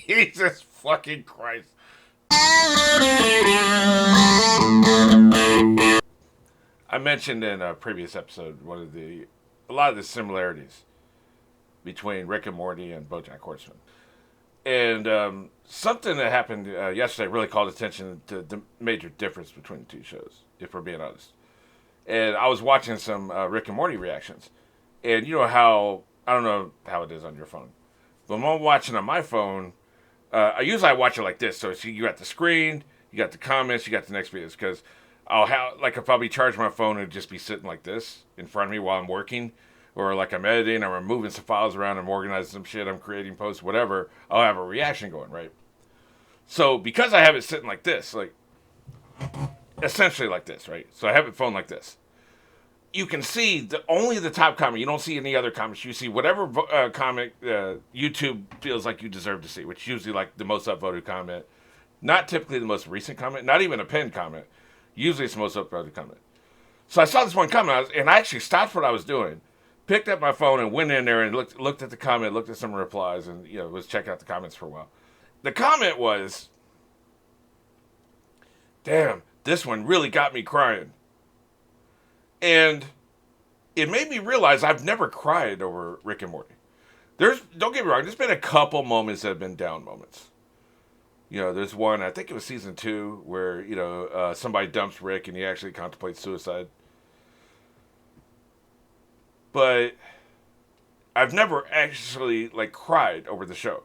Jesus fucking Christ. I mentioned in a previous episode a lot of the similarities between Rick and Morty and BoJack Horseman. And something that happened yesterday really called attention to the major difference between the two shows, if we're being honest. And I was watching some Rick and Morty reactions. And you know how, I don't know how it is on your phone, but when I'm watching on my phone, I watch it like this. So you got the screen, you got the comments, you got the next videos. Because I'll probably charge my phone and just be sitting like this in front of me while I'm working, or like I'm editing, or I'm moving some files around, I'm organizing some shit, I'm creating posts, whatever. I'll have a reaction going, right? So because I have it sitting like this, like essentially like this, right? So I have it phone like this. You can see only the top comment. You don't see any other comments. You see whatever comment YouTube feels like you deserve to see, which is usually like the most upvoted comment. Not typically the most recent comment, not even a pinned comment. Usually it's the most upvoted comment. So I saw this one comment, and I actually stopped what I was doing, picked up my phone, and went in there and looked at the comment, looked at some replies, and was checking out the comments for a while. The comment was, "Damn, this one really got me crying," and it made me realize I've never cried over Rick and Morty. Don't get me wrong, there's been a couple moments that have been down moments. There's one, I think it was season 2, where, somebody dumps Rick and he actually contemplates suicide. But I've never actually, like, cried over the show.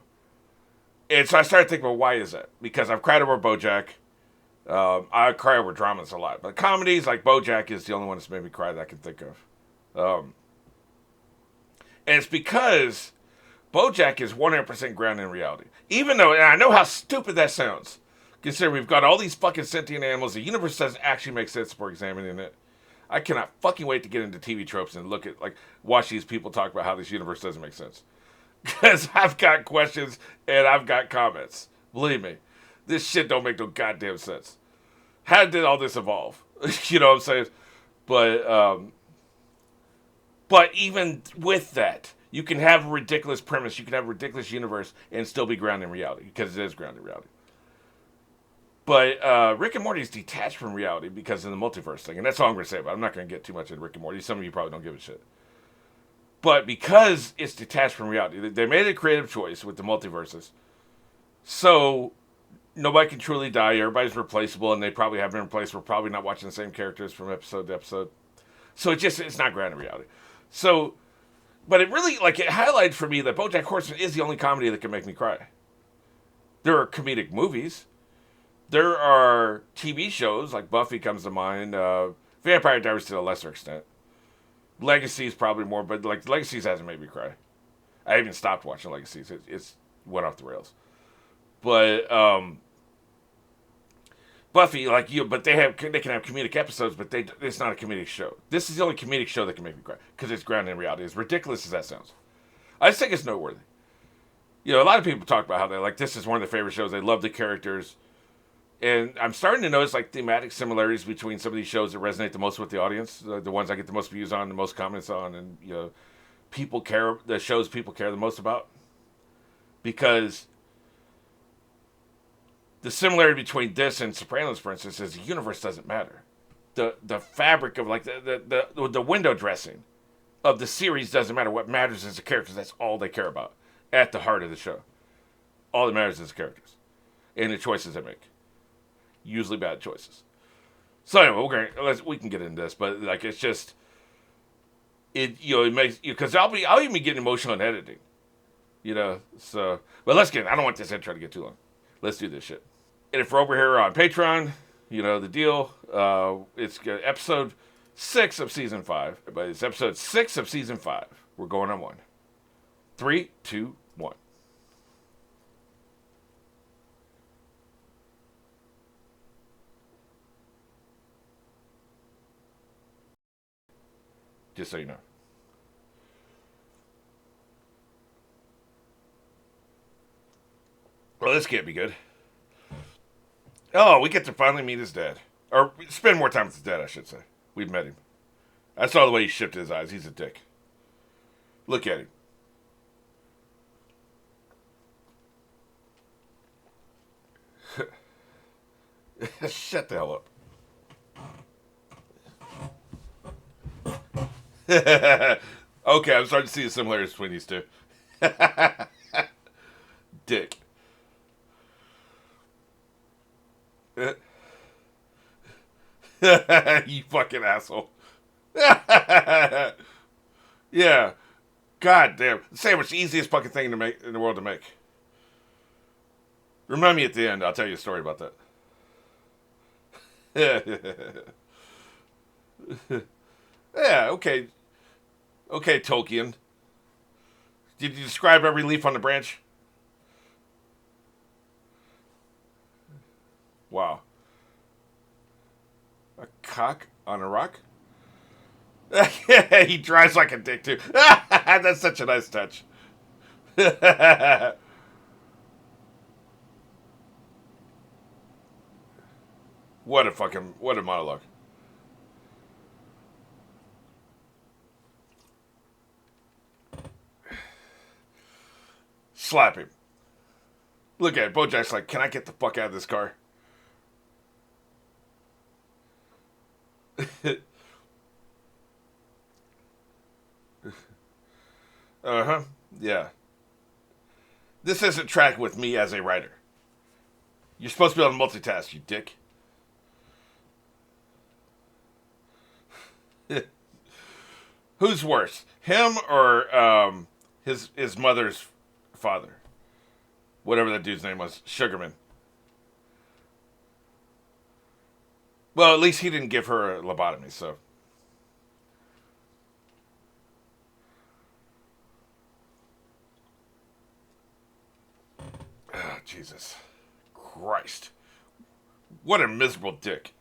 And so I started thinking, well, why is that? Because I've cried over BoJack. I cry over dramas a lot. But comedies, like BoJack, is the only one that's made me cry that I can think of. And it's because BoJack is 100% grounded in reality. Even though, and I know how stupid that sounds, considering we've got all these fucking sentient animals, the universe doesn't actually make sense for examining it. I cannot fucking wait to get into TV tropes and watch these people talk about how this universe doesn't make sense. Because I've got questions and I've got comments. Believe me, this shit don't make no goddamn sense. How did all this evolve? You know what I'm saying? But even with that, you can have a ridiculous premise, you can have a ridiculous universe, and still be grounded in reality, because it is grounded in reality. But Rick and Morty is detached from reality because of the multiverse thing, and that's all I'm going to say about it. I'm not going to get too much into Rick and Morty. Some of you probably don't give a shit. But because it's detached from reality, they made a creative choice with the multiverses. So nobody can truly die. Everybody's replaceable, and they probably have been replaced. We're probably not watching the same characters from episode to episode. So it's not grounded in reality. So, but it really, it highlighted for me that BoJack Horseman is the only comedy that can make me cry. There are comedic movies. There are TV shows, like Buffy comes to mind. Vampire Diaries to a lesser extent. Legacies probably more, but Legacies hasn't made me cry. I even stopped watching Legacies. It's went off the rails. But Buffy, but they can have comedic episodes, but it's not a comedic show. This is the only comedic show that can make me cry because it's grounded in reality. As ridiculous as that sounds, I just think it's noteworthy. A lot of people talk about how this is one of their favorite shows. They love the characters, and I'm starting to notice thematic similarities between some of these shows that resonate the most with the audience, the ones I get the most views on, the most comments on, and the shows people care the most about, because the similarity between this and Sopranos, for instance, is the universe doesn't matter. The fabric of the window dressing of the series doesn't matter. What matters is the characters. That's all they care about at the heart of the show. All that matters is the characters and the choices they make. Usually bad choices. So anyway, we can get into this, but it's just it makes because I'll even be getting emotional in editing. So but let's get. I don't want this intro to get too long. Let's do this shit. And if we're over here on Patreon, the deal. It's episode 6 of season 5. But it's episode 6 of season 5. We're going on 1. 3, 2, 1. Just so you know. Well, this can't be good. Oh, we get to finally meet his dad. Or spend more time with his dad, I should say. We've met him. I saw the way he shifted his eyes. He's a dick. Look at him. Shut the hell up. Okay, I'm starting to see the similarities between these two. Dick. You fucking asshole. Yeah. God damn. Sandwich, the easiest fucking thing to make in the world to make. Remind me at the end. I'll tell you a story about that. Yeah, okay. Okay, Tolkien. Did you describe every leaf on the branch? Wow. A cock on a rock? He drives like a dick, too. That's such a nice touch. What a monologue. Slap him. Look at it. BoJack's like, can I get the fuck out of this car? Uh huh. Yeah. This isn't track with me as a writer. You're supposed to be able to multitask, you dick. Who's worse, him or his mother's father? Whatever that dude's name was, Sugarman. Well, at least he didn't give her a lobotomy, so. Oh, Jesus Christ. What a miserable dick.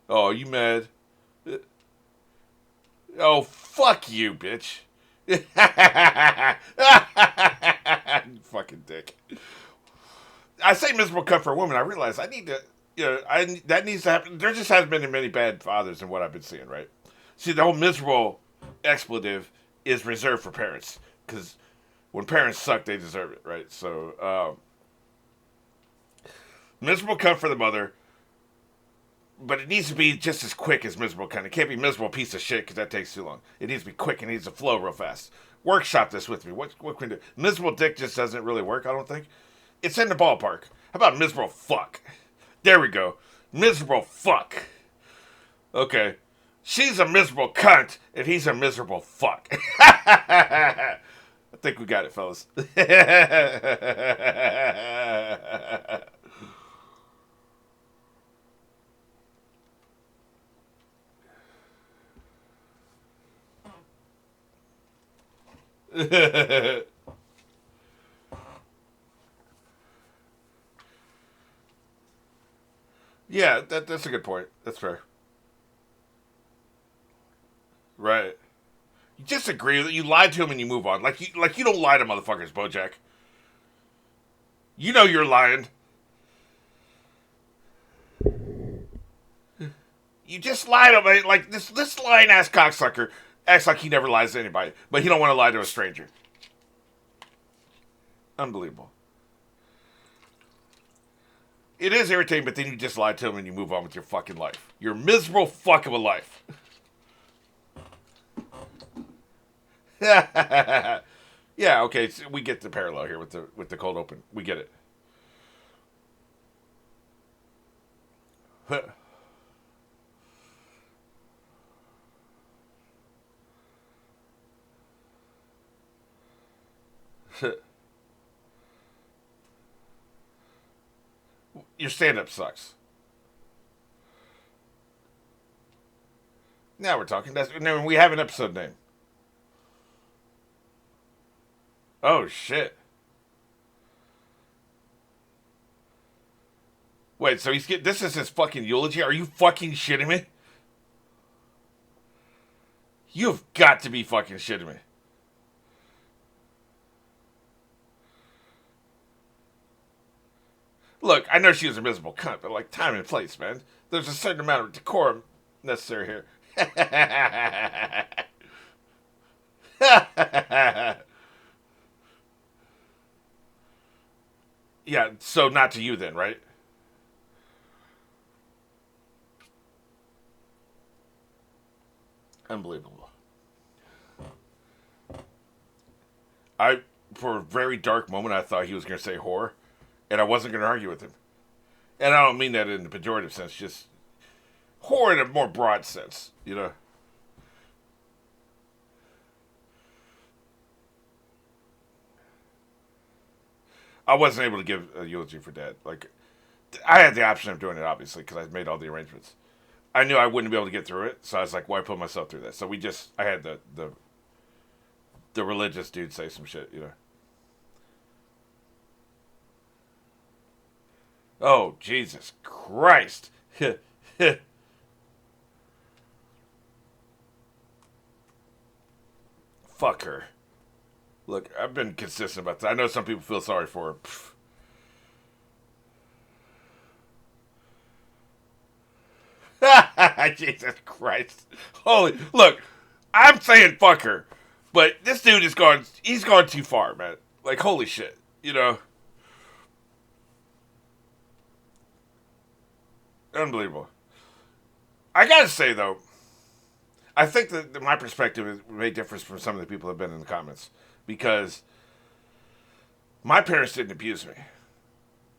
Oh, you mad? Oh, fuck you, bitch. You fucking dick. I say miserable cunt for a woman. I realize I need to, that needs to happen. There just hasn't been many bad fathers in what I've been seeing, right? See, the whole miserable expletive is reserved for parents. Because when parents suck, they deserve it, right? So, miserable cunt for the mother, but it needs to be just as quick as miserable cunt. It can't be miserable piece of shit because that takes too long. It needs to be quick. It needs to flow real fast. Workshop this with me. What can we do? Miserable dick just doesn't really work, I don't think. It's in the ballpark. How about miserable fuck? There we go. Miserable fuck. Okay. She's a miserable cunt, and he's a miserable fuck. I think we got it, fellas. Yeah, that's a good point. That's fair. Right. You just agree that you lied to him and you move on. Like you don't lie to motherfuckers, BoJack. You know you're lying. You just lied to him. Like this lying ass cocksucker acts like he never lies to anybody, but he don't want to lie to a stranger. Unbelievable. It is irritating, but then you just lie to him and you move on with your fucking life. Your miserable fuck of a life. Yeah, okay, so we get the parallel here with the cold open. We get it. Your stand up sucks. Now we're talking. No, we have an episode name. Oh shit. Wait, so this is his fucking eulogy? Are you fucking shitting me? You've got to be fucking shitting me. Look, I know she was a miserable cunt, but like time and place, man. There's a certain amount of decorum necessary here. Yeah, so not to you then, right? Unbelievable. I, for a very dark moment, I thought he was going to say whore, and I wasn't going to argue with him. And I don't mean that in the pejorative sense, just whore in a more broad sense, you know? I wasn't able to give a eulogy for Dad. Like, I had the option of doing it, obviously, because I made all the arrangements. I knew I wouldn't be able to get through it, so I was like, why put myself through that? So I had the religious dude say some shit, you know? Oh, Jesus Christ. Fuck her. Look, I've been consistent about that. I know some people feel sorry for her. Jesus Christ. Holy, look, I'm saying fuck her, but this dude is gone. He's gone too far, man. Like, holy shit, you know, unbelievable. I gotta say though, I think that my perspective is may differ from some of the people that have been in the comments because my parents didn't abuse me.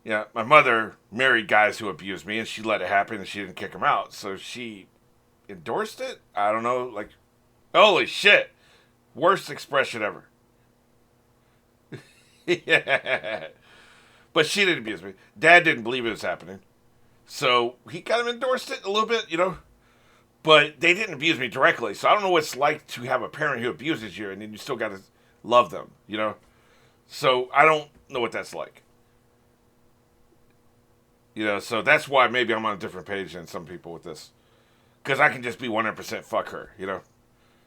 Yeah, my mother married guys who abused me, and she let it happen, and she didn't kick them out. So she endorsed it. I don't know, like, holy shit, worst expression ever. Yeah, but she didn't abuse me. Dad didn't believe it was happening, so he kind of endorsed it a little bit, you know. But they didn't abuse me directly, so I don't know what it's like to have a parent who abuses you, and then you still got to love them, you know. So I don't know what that's like. You know, so that's why maybe I'm on a different page than some people with this. Because I can just be 100% fuck her, you know?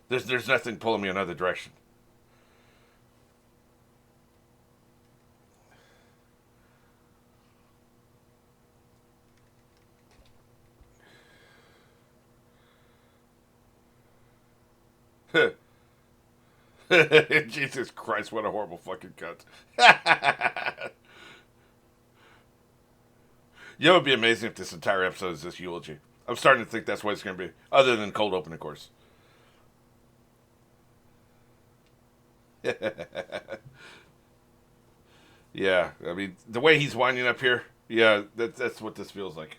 There's nothing pulling me another direction. Jesus Christ, what a horrible fucking cunt. You know, it would be amazing if this entire episode is this eulogy. I'm starting to think that's what it's going to be, other than cold open, of course. Yeah, I mean, the way he's winding up here, yeah, that's what this feels like.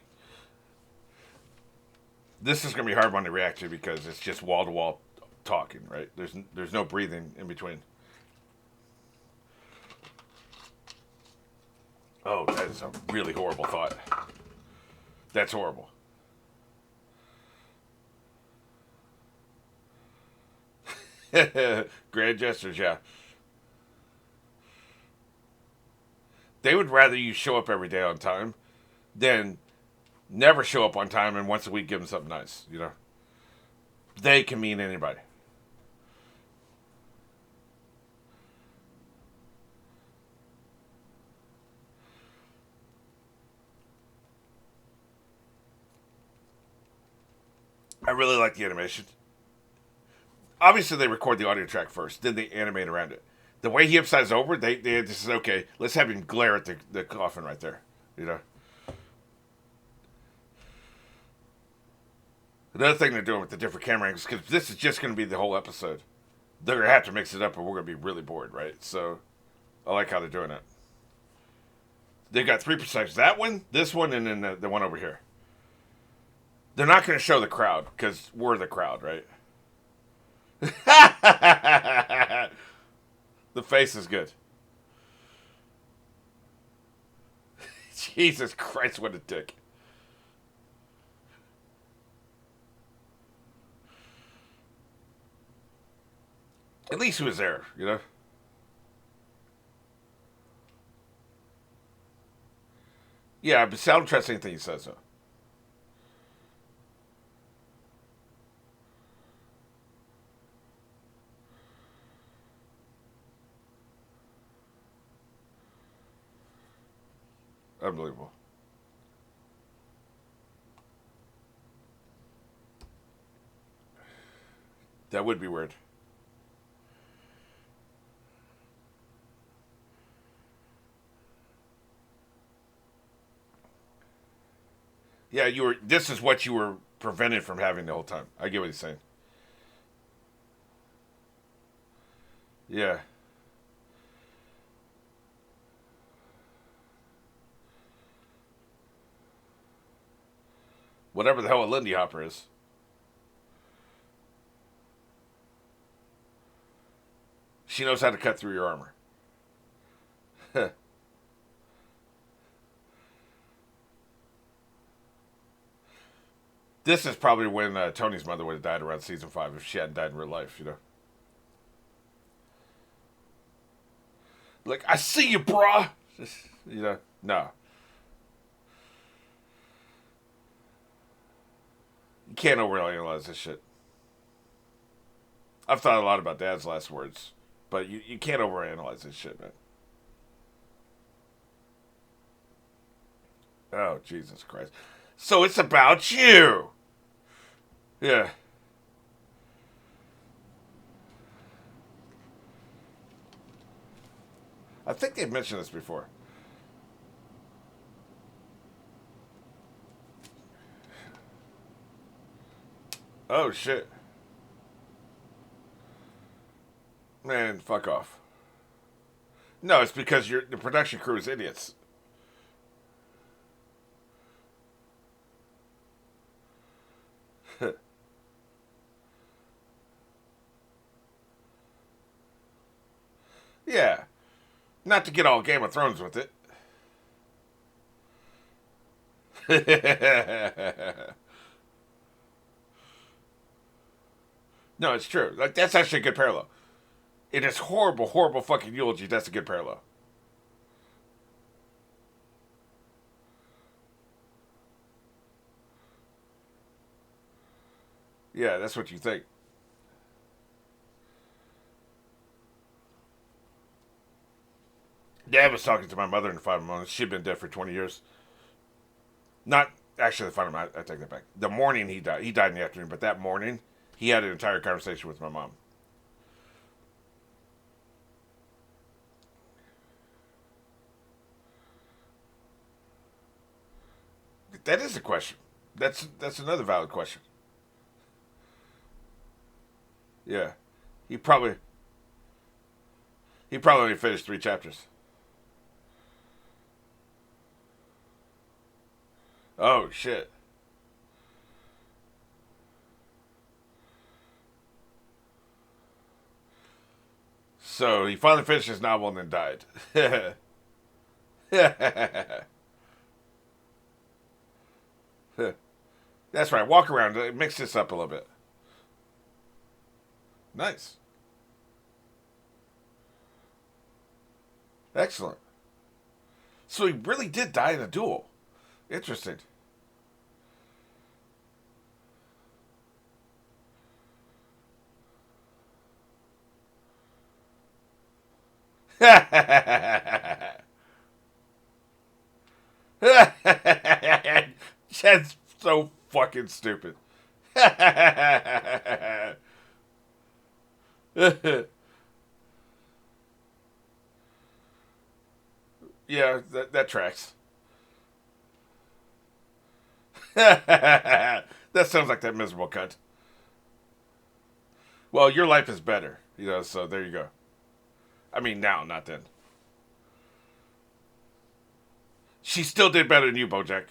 This is going to be hard one to react to because it's just wall to wall talking, right? There's no breathing in between. Oh, that is a really horrible thought. That's horrible. Grand gestures, yeah. They would rather you show up every day on time than never show up on time and once a week give them something nice, you know? They can mean anybody. I really like the animation. Obviously, they record the audio track first, then they animate around it. The way he upsides over, they just said, okay, let's have him glare at the coffin right there, you know? Another thing they're doing with the different camera angles, because this is just going to be the whole episode. They're going to have to mix it up or we're going to be really bored, right? So I like how they're doing it. They've got three perspectives: that one, this one, and then the one over here. They're not going to show the crowd because we're the crowd, right? The face is good. Jesus Christ, what a dick. At least he was there, you know? Yeah, but I don't trust anything he says, though. Unbelievable. That would be weird. Yeah, you were. This is what you were prevented from having the whole time. I get what he's saying. Yeah. Whatever the hell a Lindy Hopper is. She knows how to cut through your armor. This is probably when Tony's mother would have died around season 5 if she hadn't died in real life, you know? Like, I see you, brah! You know? No. You can't overanalyze this shit. I've thought a lot about Dad's last words, but you can't overanalyze this shit, man. Oh, Jesus Christ. So it's about you! Yeah. I think they've mentioned this before. Oh, shit. Man, fuck off. No, it's because the production crew is idiots. Yeah. Not to get all Game of Thrones with it. No, it's true. Like, that's actually a good parallel. It is horrible, horrible fucking eulogy. That's a good parallel. Yeah, that's what you think. Dad was talking to my mother in the final moments. She'd been dead for 20 years. Not actually the final moment. I take that back. The morning he died. He died in the afternoon, but that morning, he had an entire conversation with my mom. That is a question. That's another valid question. Yeah. He probably he probably only finished 3 chapters. Oh shit. So he finally finished his novel and then died. That's right. Walk around. Mix this up a little bit. Nice. Excellent. So he really did die in a duel. Interesting. That's so fucking stupid. Yeah, that tracks. That sounds like that miserable cunt. Well, your life is better, you know, so there you go. I mean, now, not then. She still did better than you, BoJack.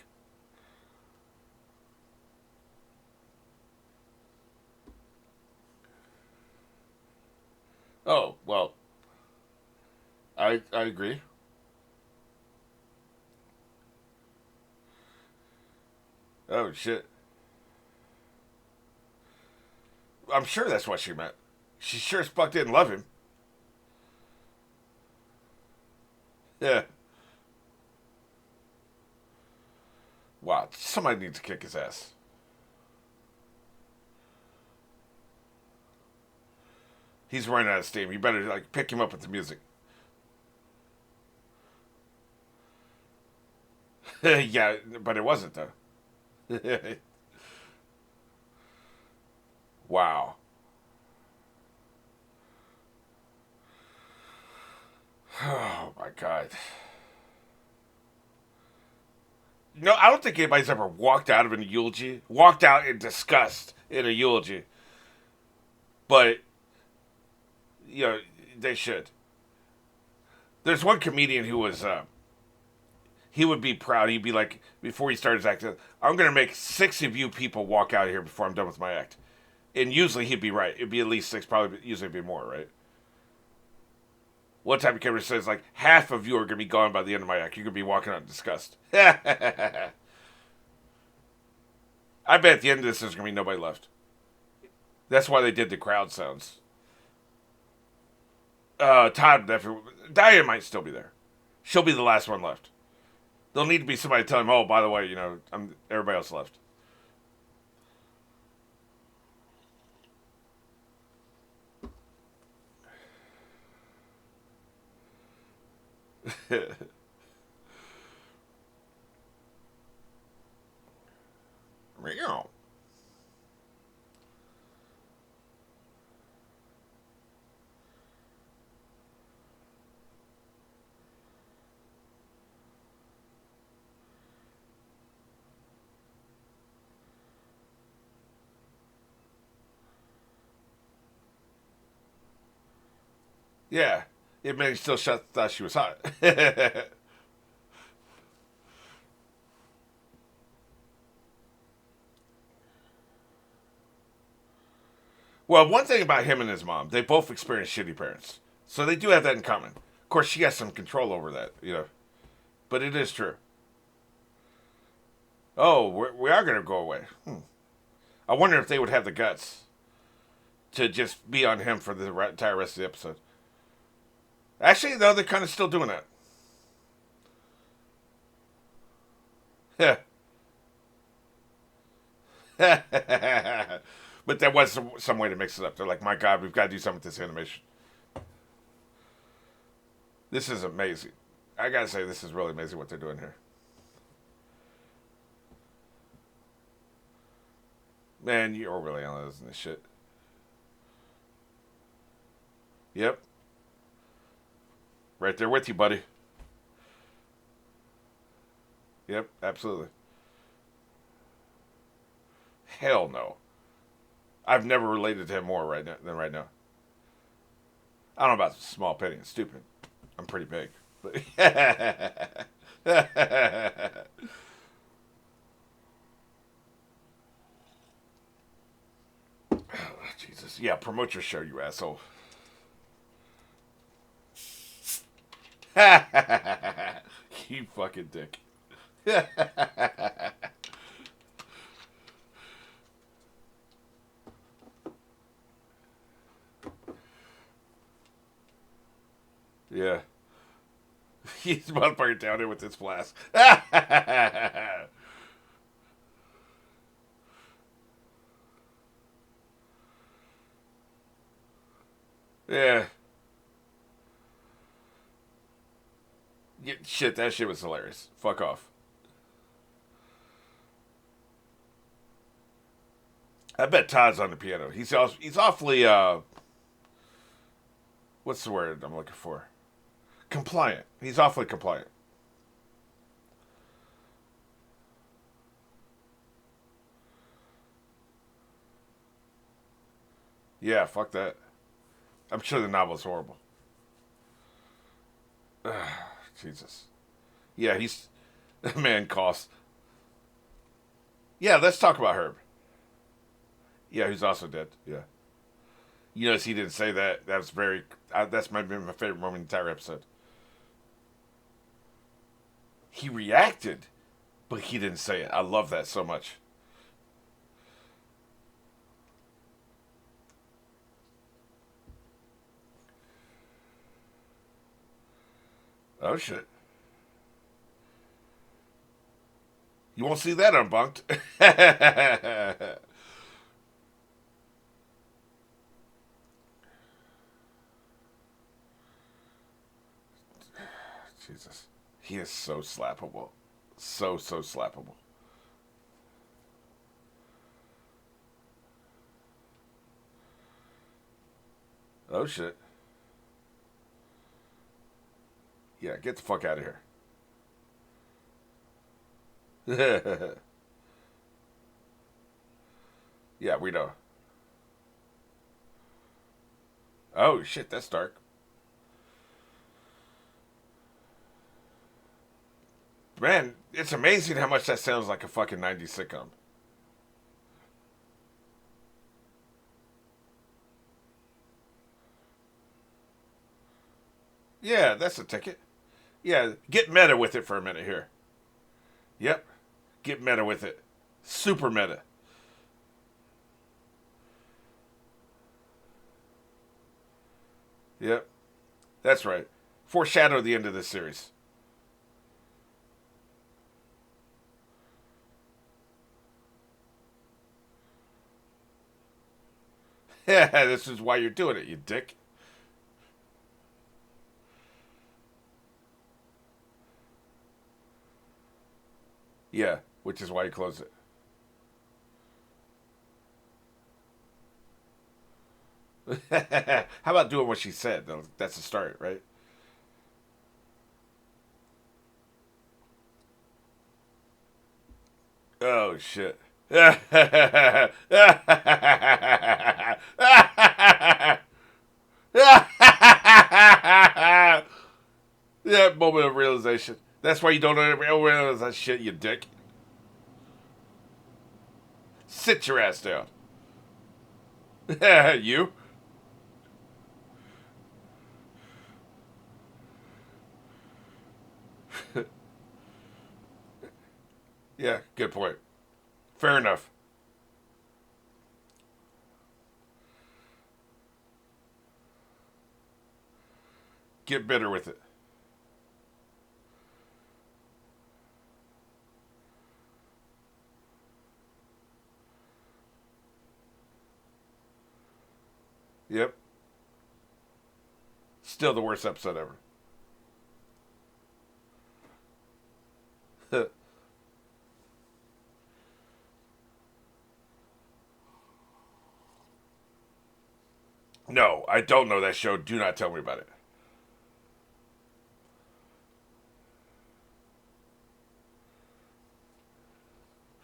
Oh, well, I agree. Oh, shit. I'm sure that's what she meant. She sure as fuck didn't love him. Yeah. Wow, somebody needs to kick his ass. He's running out of steam. You better like pick him up with the music. Yeah, but it wasn't though. Wow. Oh my god. No, I don't think anybody's ever walked out of a eulogy, walked out in disgust in a eulogy. But you know, they should. There's one comedian who was he would be proud. He'd be like, before he started his act, I'm going to make 6 of you people walk out of here before I'm done with my act. And usually he'd be right. It'd be at least 6, probably usually it'd be more, right? One time he came and says, like, half of you are going to be gone by the end of my act. You're going to be walking out in disgust. I bet at the end of this there's going to be nobody left. That's why they did the crowd sounds. Todd, Diane might still be there. She'll be the last one left. There'll need to be somebody to tell him, oh, by the way, everybody else left. Meow. Yeah. It made still thought she was hot. Well, one thing about him and his mom, they both experienced shitty parents. So they do have that in common. Of course, she has some control over that. But it is true. Oh, we are going to go away. I wonder if they would have the guts to just be on him for the entire rest of the episode. Actually, though, they're kind of still doing that. Yeah. But there was some way to mix it up. They're like, my God, we've got to do something with this animation. This is amazing. I gotta say, this is really amazing what they're doing here. Man, you're really analyzing this shit. Yep. Right there with you, buddy. Yep, absolutely. Hell no. I've never related to him more right now than right now. I don't know about small, petty, and stupid. I'm pretty big. But Jesus. Yeah, promote your show, you asshole. You fucking dick. Yeah. He's motherfucker down here with this flask. Yeah. Shit, that shit was hilarious. Fuck off. I bet Todd's on the piano. He's awfully what's the word I'm looking for? Compliant. He's awfully compliant. Yeah, fuck that. I'm sure the novel's horrible. Jesus. Yeah, he's man costs. Yeah, let's talk about Herb. Yeah, who's also dead. Yeah. You notice he didn't say that. That was very. That's my favorite moment in the entire episode. He reacted, but he didn't say it. I love that so much. Oh shit! You won't see that unbunked. Jesus, he is so slappable, so slappable. Oh shit! Yeah, get the fuck out of here. Yeah, we know. Oh shit, that's dark. Man, it's amazing how much that sounds like a fucking 90s sitcom. Yeah, that's a ticket. Yeah, get meta with it for a minute here. Yep, get meta with it. Super meta. Yep, that's right. Foreshadow the end of this series. Yeah, this is why you're doing it, you dick. Yeah, which is why you close it. How about doing what she said? That's the start, right? Oh shit. Yeah, moment of realization. That's why you don't realize that shit, you dick. Sit your ass down. You? Yeah, good point. Fair enough. Get bitter with it. Yep. Still the worst episode ever. No, I don't know that show. Do not tell me about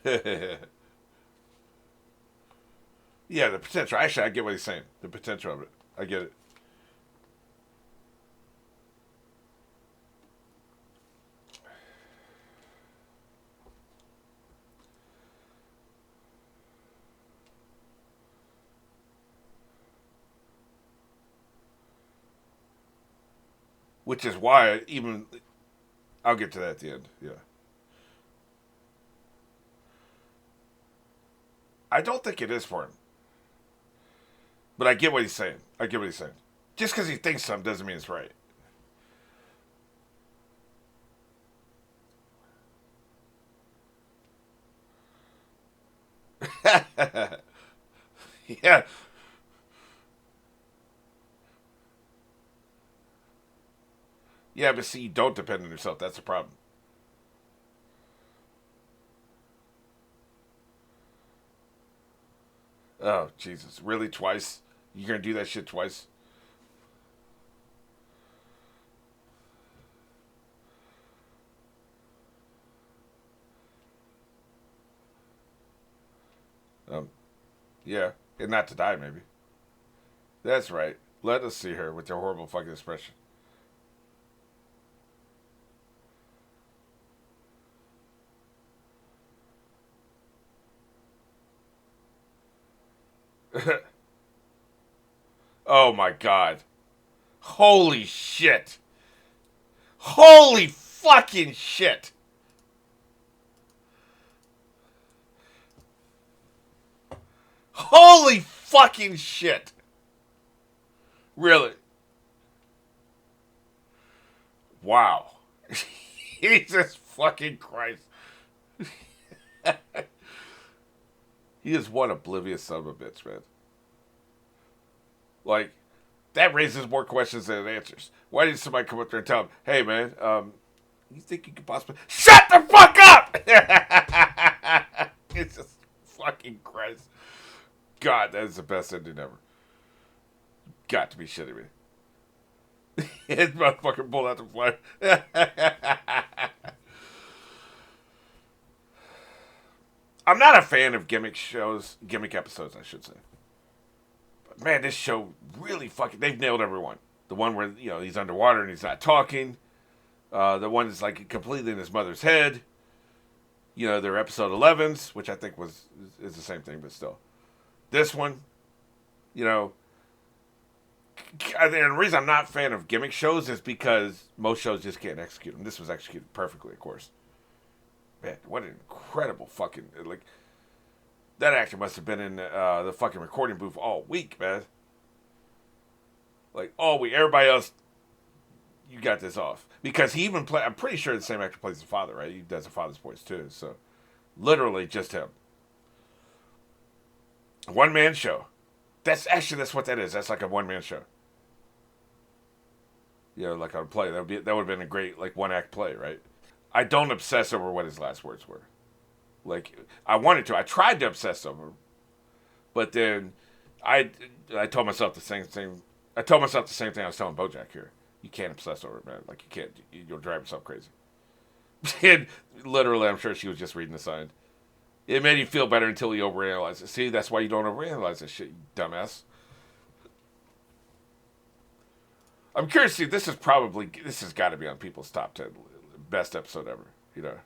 it. Yeah, the potential. Actually, I get what he's saying. The potential of it. I get it. Which is why even I'll get to that at the end. Yeah. I don't think it is for him. But I get what he's saying. I get what he's saying. Just because he thinks something doesn't mean it's right. Yeah. Yeah, but see, you don't depend on yourself. That's the problem. Oh, Jesus. Really? Twice? You're going to do that shit twice? Um, yeah. And not to die, maybe. That's right. Let us see her with your horrible fucking expression. Oh my god. Holy shit. Holy fucking shit. Holy fucking shit. Really? Wow. Jesus fucking Christ. He is one oblivious son of a bitch, man. Like, that raises more questions than it answers. Why did somebody come up there and tell him, hey, man, you think you could possibly. Shut the fuck up! It's just fucking Christ. God, that is the best ending ever. Got to be shitting me. His motherfucker pulled out the flare. I'm not a fan of gimmick episodes, I should say. But man, this show really they've nailed everyone. The one where, he's underwater and he's not talking. The one that's like completely in his mother's head. Their episode 11s, which I think is the same thing, but still. This one, and the reason I'm not a fan of gimmick shows is because most shows just can't execute them. This was executed perfectly, of course. Man, what an incredible fucking, like, that actor must have been in the fucking recording booth all week, man. Like, all week. Everybody else, you got this off. Because he even I'm pretty sure the same actor plays the father, right? He does the father's voice, too. So, literally just him. One-man show. That's what that is. That's like a one-man show. Like on a play. That would have been a great, like, one-act play, right? I don't obsess over what his last words were. Like, I wanted to. I tried to obsess over them. But then I told myself the same thing. I told myself the same thing I was telling BoJack here. You can't obsess over it, man. Like, you can't. You'll drive yourself crazy. And literally, I'm sure she was just reading the sign. It made you feel better until you overanalyze it. See, that's why you don't overanalyze this shit, you dumbass. I'm curious. See, this has got to be on people's top 10 best episode ever.